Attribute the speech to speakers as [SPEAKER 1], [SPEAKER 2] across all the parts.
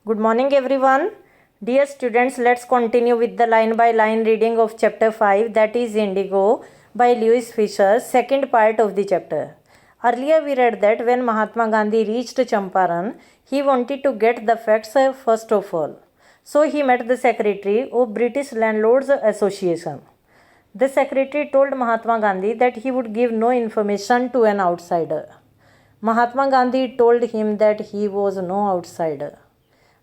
[SPEAKER 1] Good morning, everyone. Dear students, let's continue with the line by line reading of chapter 5, that is Indigo, by Louis Fisher, second part of the chapter. Earlier, we read that when Mahatma Gandhi reached Champaran, he wanted to get the facts first of all. So, he met the secretary of British Landlords Association. The secretary told Mahatma Gandhi that he would give no information to an outsider. Mahatma Gandhi told him that he was no outsider.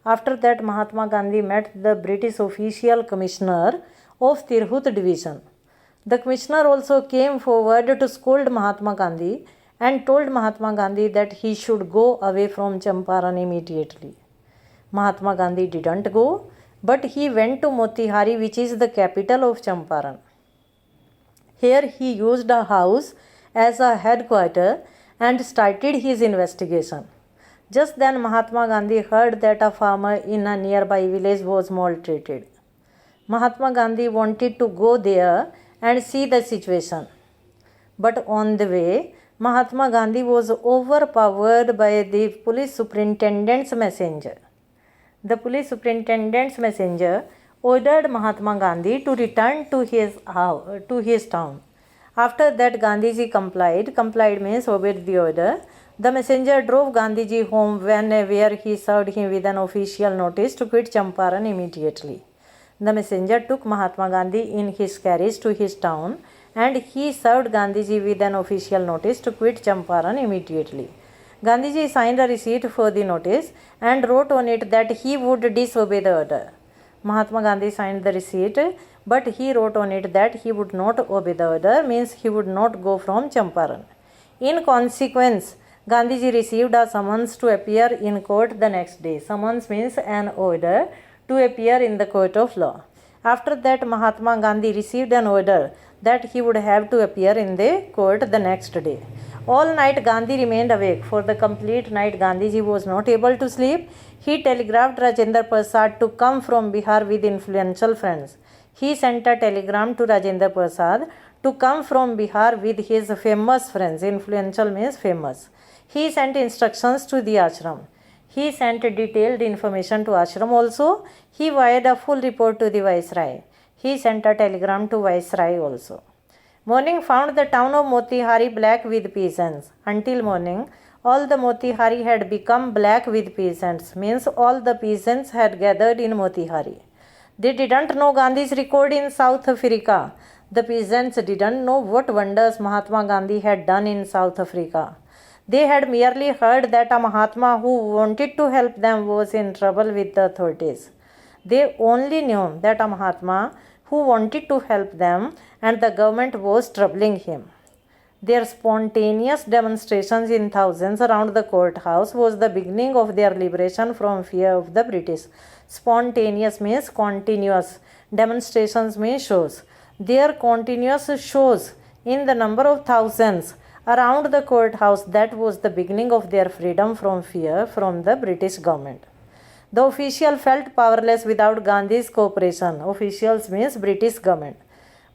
[SPEAKER 1] After that, Mahatma Gandhi met the British official commissioner of Tirhut division. The commissioner also came forward to scold Mahatma Gandhi and told Mahatma Gandhi that he should go away from Champaran immediately. Mahatma Gandhi didn't go, but he went to Motihari, which is the capital of Champaran. Here he used a house as a headquarters and started his investigation. Just then Mahatma Gandhi heard that a farmer in a nearby village was maltreated. Mahatma Gandhi wanted to go there and see the situation. But on the way, Mahatma Gandhi was overpowered by the police superintendent's messenger. The police superintendent's messenger ordered Mahatma Gandhi to return to his town. After that, Gandhiji complied means obeyed the order. The messenger drove Gandhiji home where he served him with an official notice to quit Champaran immediately. The messenger took Mahatma Gandhi in his carriage to his town and he served Gandhiji with an official notice to quit Champaran immediately. Gandhiji signed a receipt for the notice and wrote on it that he would disobey the order. Mahatma Gandhi signed the receipt, but he wrote on it that he would not obey the order, means he would not go from Champaran. In consequence, Gandhiji received a summons to appear in court the next day. Summons means an order to appear in the court of law. After that, Mahatma Gandhi received an order that he would have to appear in the court the next day. All night Gandhi remained awake. For the complete night, Gandhiji was not able to sleep. He telegraphed Rajendra Prasad to come from Bihar with influential friends. He sent a telegram to Rajendra Prasad to come from Bihar with his famous friends. Influential means famous. He sent instructions to the ashram. He sent detailed information to ashram also. He wired a full report to the viceroy. He sent a telegram to viceroy also. Morning found the town of Motihari black with peasants. Until morning, all the Motihari had become black with peasants, means all the peasants had gathered in Motihari. They didn't know Gandhi's record in South Africa. The peasants didn't know what wonders Mahatma Gandhi had done in South Africa. They had merely heard that a Mahatma who wanted to help them was in trouble with the authorities. They only knew that a Mahatma who wanted to help them and the government was troubling him. Their spontaneous demonstrations in thousands around the courthouse was the beginning of their liberation from fear of the British. Spontaneous means continuous. Demonstrations means shows. Their continuous shows in the number of thousands around the courthouse, that was the beginning of their freedom from fear from the British government. The official felt powerless without Gandhi's cooperation. Officials means British government.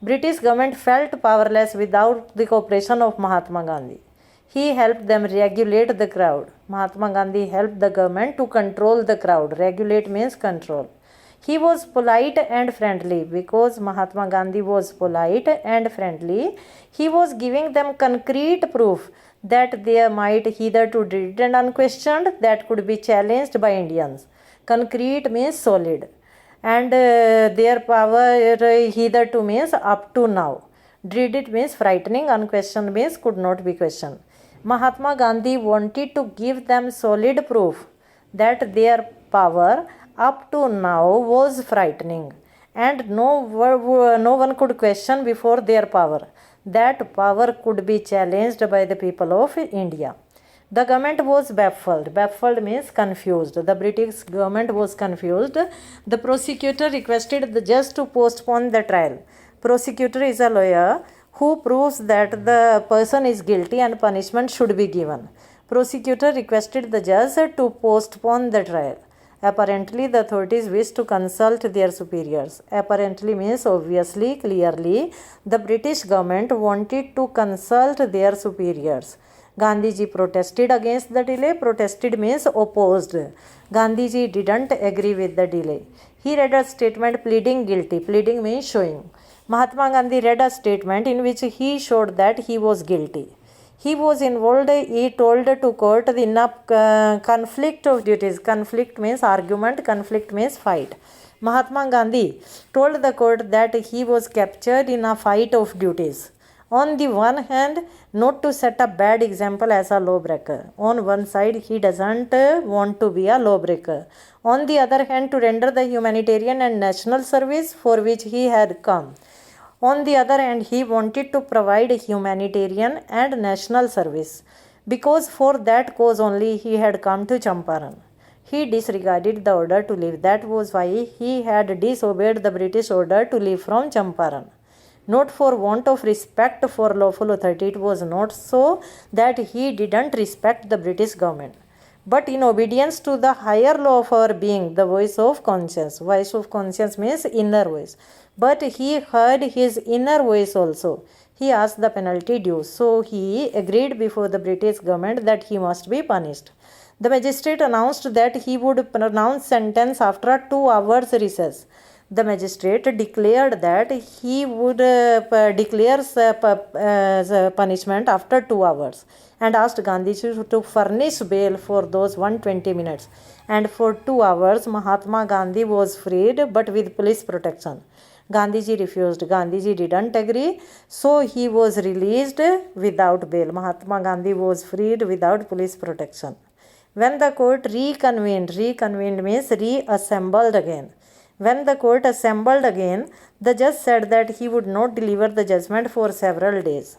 [SPEAKER 1] British government felt powerless without the cooperation of Mahatma Gandhi. He helped them regulate the crowd. Mahatma Gandhi helped the government to control the crowd. Regulate means control. He was polite and friendly. Because Mahatma Gandhi was polite and friendly, he was giving them concrete proof that their might hitherto dread and unquestioned, that could be challenged by Indians. Concrete means solid. And their power hitherto means up to now. Dreaded means frightening, unquestioned means could not be questioned. Mahatma Gandhi wanted to give them solid proof that their power up to now was frightening and no one could question before their power. That power could be challenged by the people of India. The government was baffled. Baffled means confused. The British government was confused. The prosecutor requested the judge to postpone the trial. Prosecutor is a lawyer who proves that the person is guilty and punishment should be given. Prosecutor requested the judge to postpone the trial. Apparently, the authorities wished to consult their superiors. Apparently means obviously, clearly, the British government wanted to consult their superiors. Gandhiji protested against the delay. Protested means opposed. Gandhiji didn't agree with the delay. He read a statement pleading guilty. Pleading means showing. Mahatma Gandhi read a statement in which he showed that he was guilty. He was involved, he told to court in a conflict of duties. Conflict means argument, conflict means fight. Mahatma Gandhi told the court that he was captured in a fight of duties. On the one hand, not to set a bad example as a lawbreaker. On one side, he doesn't want to be a lawbreaker. On the other hand, to render the humanitarian and national service for which he had come. On the other hand, he wanted to provide humanitarian and national service, because for that cause only he had come to Champaran. He disregarded the order to leave. That was why he had disobeyed the British order to leave from Champaran. Not for want of respect for lawful authority, it was not so that he didn't respect the British government, but in obedience to the higher law of our being, the voice of conscience. Voice of conscience means inner voice. But he heard his inner voice also. He asked the penalty due. So he agreed before the British government that he must be punished. The magistrate announced that he would pronounce sentence after a 2 hours recess. The magistrate declared that he would declare punishment after 2 hours and asked Gandhiji to furnish bail for those 120 minutes. And for 2 hours, Mahatma Gandhi was freed, but with police protection. Gandhiji refused. Gandhiji didn't agree, so he was released without bail. Mahatma Gandhi was freed without police protection. When the court reconvened means reassembled again. When the court assembled again, the judge said that he would not deliver the judgment for several days.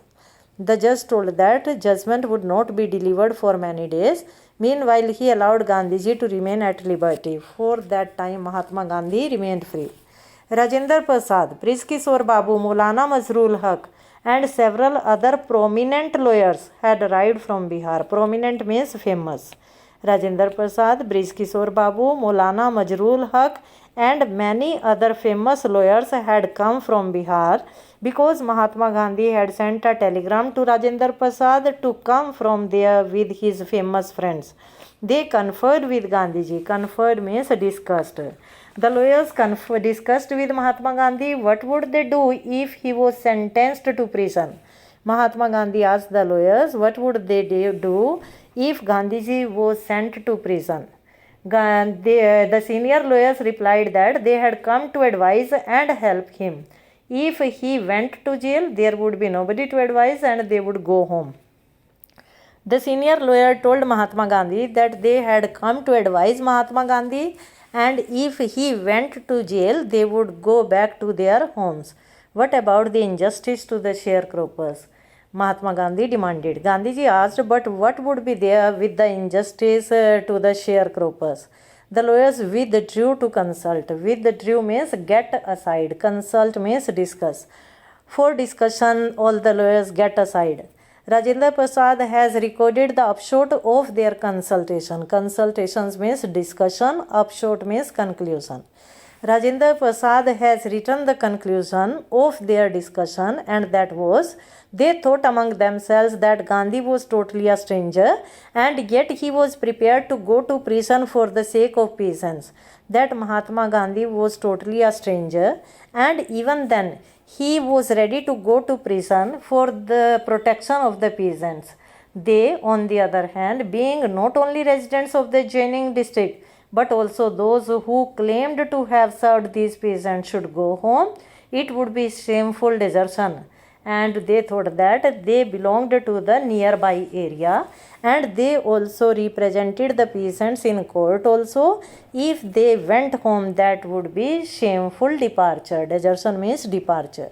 [SPEAKER 1] The judge told that judgment would not be delivered for many days. Meanwhile, he allowed Gandhiji to remain at liberty. For that time, Mahatma Gandhi remained free. Rajendra Prasad, Briskishore Babu, Maulana Mazrul Haq, and several other prominent lawyers had arrived from Bihar. Prominent means famous. Rajendra Prasad, Briskishore Babu, Maulana Mazrul Haq, and many other famous lawyers had come from Bihar because Mahatma Gandhi had sent a telegram to Rajendra Prasad to come from there with his famous friends. They conferred with Gandhiji. Conferred means discussed. The lawyers discussed with Mahatma Gandhi what would they do if he was sentenced to prison. Mahatma Gandhi asked the lawyers what would they do if Gandhiji was sent to prison. The senior lawyers replied that they had come to advise and help him. If he went to jail, there would be nobody to advise and they would go home. The senior lawyer told Mahatma Gandhi that they had come to advise Mahatma Gandhi, and if he went to jail, they would go back to their homes. What about the injustice to the sharecroppers? Mahatma Gandhi demanded. Gandhiji asked, but what would be there with the injustice to the sharecroppers? The lawyers withdrew to consult. Withdrew means get aside. Consult means discuss. For discussion, all the lawyers get aside. Rajendra Prasad has recorded the upshot of their consultation. Consultations means discussion, upshot means conclusion. Rajendra Prasad has written the conclusion of their discussion, and that was, they thought among themselves that Gandhi was totally a stranger, and yet he was prepared to go to prison for the sake of peasants. That Mahatma Gandhi was totally a stranger, and even then he was ready to go to prison for the protection of the peasants. They, on the other hand, being not only residents of the adjoining district, but also those who claimed to have served these peasants should go home, it would be shameful desertion. And they thought that they belonged to the nearby area, and they also represented the peasants in court also. If they went home, that would be shameful departure. Desertion means departure.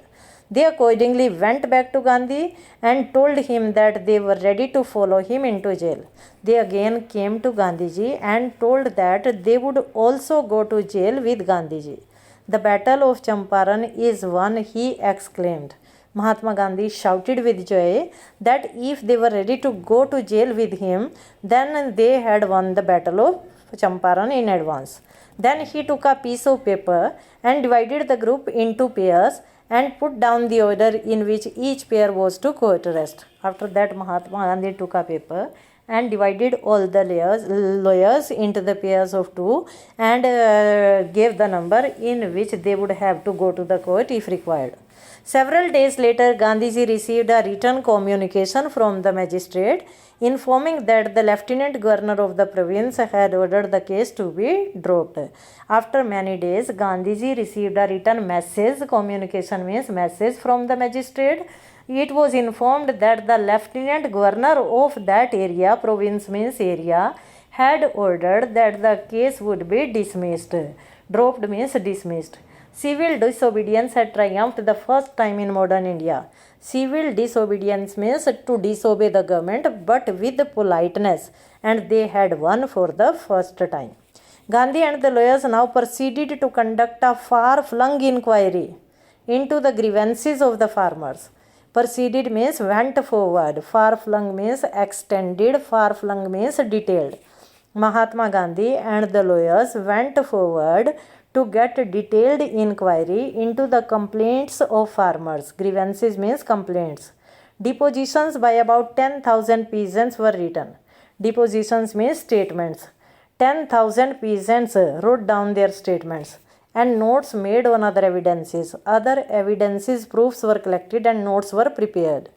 [SPEAKER 1] They accordingly went back to Gandhi and told him that they were ready to follow him into jail. They again came to Gandhiji and told that they would also go to jail with Gandhiji. The battle of Champaran is won, he exclaimed. Mahatma Gandhi shouted with joy that if they were ready to go to jail with him, then they had won the battle of Champaran in advance. Then he took a piece of paper and divided the group into pairs and put down the order in which each pair was to quote rest. After that, Mahatma Gandhi took a paper and divided all the lawyers into the pairs of two and gave the number in which they would have to go to the court if required. Several days later, Gandhiji received a written communication from the magistrate informing that the lieutenant governor of the province had ordered the case to be dropped. After many days, Gandhiji received a written message. Communication means message from the magistrate. It was informed that the lieutenant governor of that area, province means area, had ordered that the case would be dismissed. Dropped means dismissed. Civil disobedience had triumphed the first time in modern India. Civil disobedience means to disobey the government but with politeness, and they had won for the first time. Gandhi and the lawyers now proceeded to conduct a far-flung inquiry into the grievances of the farmers. Proceeded means went forward. Far-flung means extended. Far-flung means detailed. Mahatma Gandhi and the lawyers went forward to get detailed inquiry into the complaints of farmers. Grievances means complaints. Depositions by about 10,000 peasants were written. Depositions means statements. 10,000 peasants wrote down their statements and notes made on other evidences. Other evidences, proofs were collected and notes were prepared.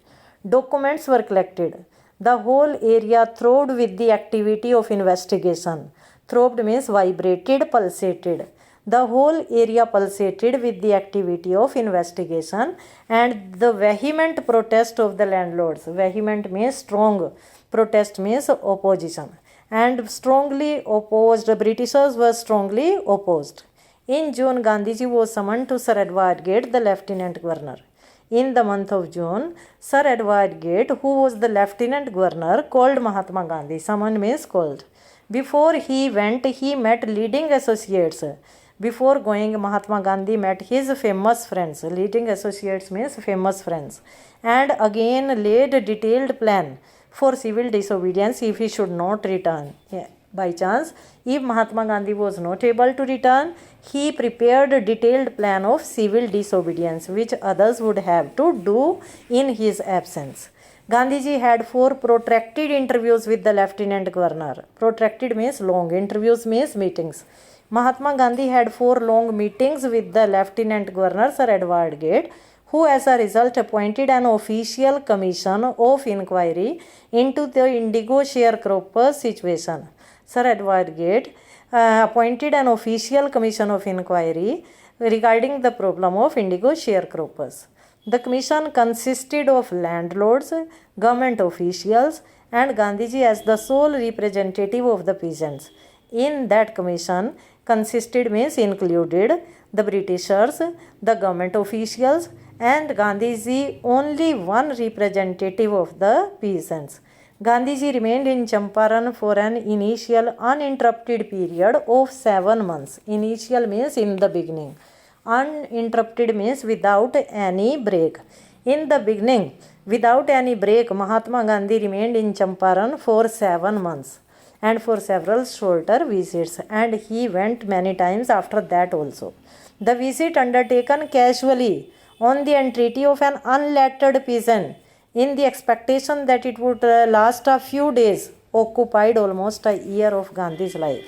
[SPEAKER 1] Documents were collected. The whole area throbed with the activity of investigation. Throbbed means vibrated, pulsated. The whole area pulsated with the activity of investigation and the vehement protest of the landlords. Vehement means strong. Protest means opposition. And strongly opposed. Britishers were strongly opposed. In June, Gandhiji was summoned to Sir Edward Gate, the lieutenant governor. In the month of June, Sir Edward Gate, who was the lieutenant governor, called Mahatma Gandhi. Summoned means called. Before he went, he met leading associates. Before going, Mahatma Gandhi met his famous friends. Leading associates means famous friends. And again laid a detailed plan for civil disobedience if he should not return. By chance, if Mahatma Gandhi was not able to return, he prepared a detailed plan of civil disobedience which others would have to do in his absence. Gandhiji had 4 protracted interviews with the lieutenant governor. Protracted means long. Interviews means meetings. Mahatma Gandhi had 4 long meetings with the lieutenant governor Sir Edward Gate, who as a result appointed an official commission of inquiry into the indigo sharecropper situation. Sir Edward Gate appointed an official commission of inquiry regarding the problem of indigo sharecroppers. The commission consisted of landlords, government officials, and Gandhiji as the sole representative of the peasants. In that commission consisted means included the Britishers, the government officials, and Gandhiji only one representative of the peasants. Gandhiji remained in Champaran for an initial uninterrupted period of 7 months. Initial means in the beginning. Uninterrupted means without any break. In the beginning, without any break, Mahatma Gandhi remained in Champaran for 7 months and for several shorter visits, and he went many times after that also. The visit undertaken casually on the entreaty of an unlettered peasant in the expectation that it would last a few days occupied almost a year of Gandhi's life.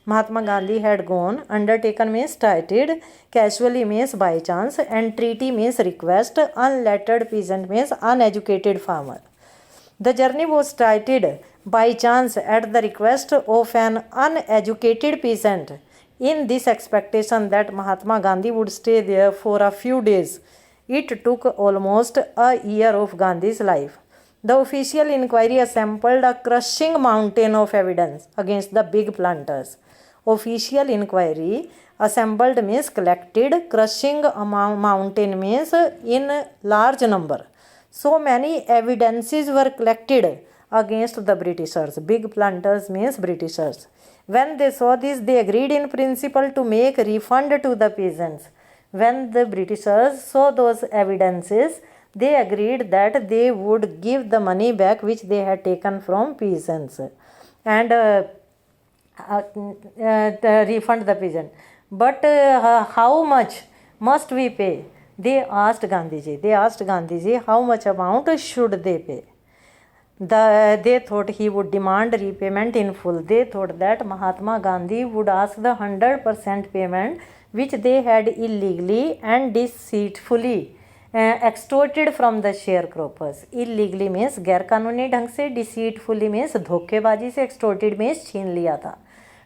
[SPEAKER 1] Mahatma Gandhi had gone. Undertaken means started. Casually means by chance. Entreaty means request. Unlettered peasant means uneducated farmer. The journey was started by chance at the request of an uneducated peasant in this expectation that Mahatma Gandhi would stay there for a few days. It took almost a year of Gandhi's life. The official inquiry assembled a crushing mountain of evidence against the big planters. Official inquiry assembled means collected. Crushing mountain means in large number. So many evidences were collected against the Britishers. Big planters means Britishers. When they saw this, they agreed in principle to make refund to the peasants. When the Britishers saw those evidences, they agreed that they would give the money back which they had taken from peasants and refund the peasant. But how much must we pay? They asked Gandhiji how much amount should they pay. They thought he would demand repayment in full. They thought that Mahatma Gandhi would ask the 100% payment which they had illegally and deceitfully extorted from the sharecroppers. Illegally means गैर कानूनी ढंग से, deceitfully means धोखेबाजी से, extorted means छीन लिया था,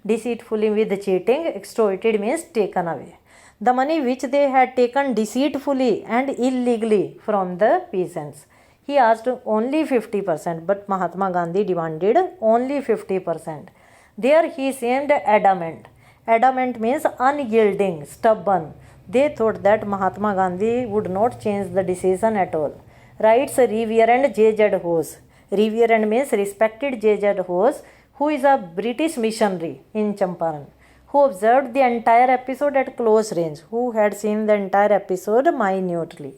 [SPEAKER 1] deceitfully with cheating, extorted means taken away. The money which they had taken deceitfully and illegally from the peasants. He asked only 50%, but Mahatma Gandhi demanded only 50%. There he seemed adamant. Adamant means unyielding, stubborn. They thought that Mahatma Gandhi would not change the decision at all. Writes Reverend J.Z. Hose. Reverend means respected J.Z. Hose, who is a British missionary in Champaran, who observed the entire episode at close range, who had seen the entire episode minutely.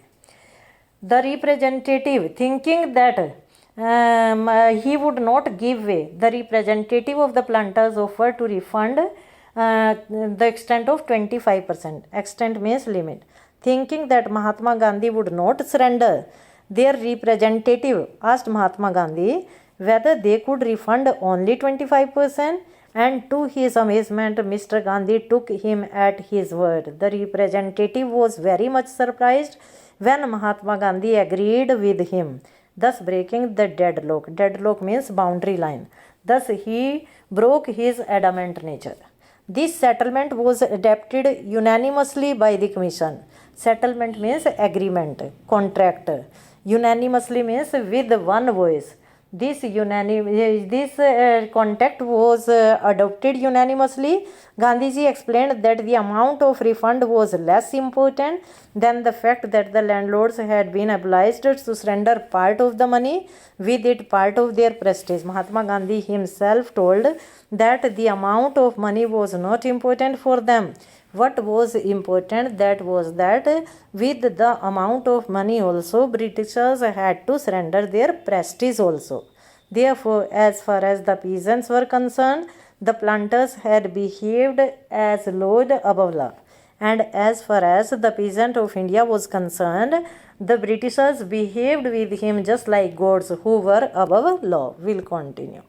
[SPEAKER 1] The representative, thinking that he would not give way, the representative of the planters offered to refund the extent of 25%. Extent means limit. Thinking that Mahatma Gandhi would not surrender, their representative asked Mahatma Gandhi whether they could refund only 25%. And to his amazement, Mr. Gandhi took him at his word. The representative was very much surprised when Mahatma Gandhi agreed with him, thus breaking the deadlock. Deadlock means boundary line. Thus he broke his adamant nature. This settlement was adopted unanimously by the commission. Settlement means agreement, contract. Unanimously means with one voice. This contract was adopted unanimously. Gandhiji explained that the amount of refund was less important than the fact that the landlords had been obliged to surrender part of the money, with it part of their prestige. Mahatma Gandhi himself told that the amount of money was not important for them. What was important that was that with the amount of money also Britishers had to surrender their prestige also. Therefore, as far as the peasants were concerned, the planters had behaved as lord above law. And as far as the peasant of India was concerned, the Britishers behaved with him just like gods who were above law. Will continue.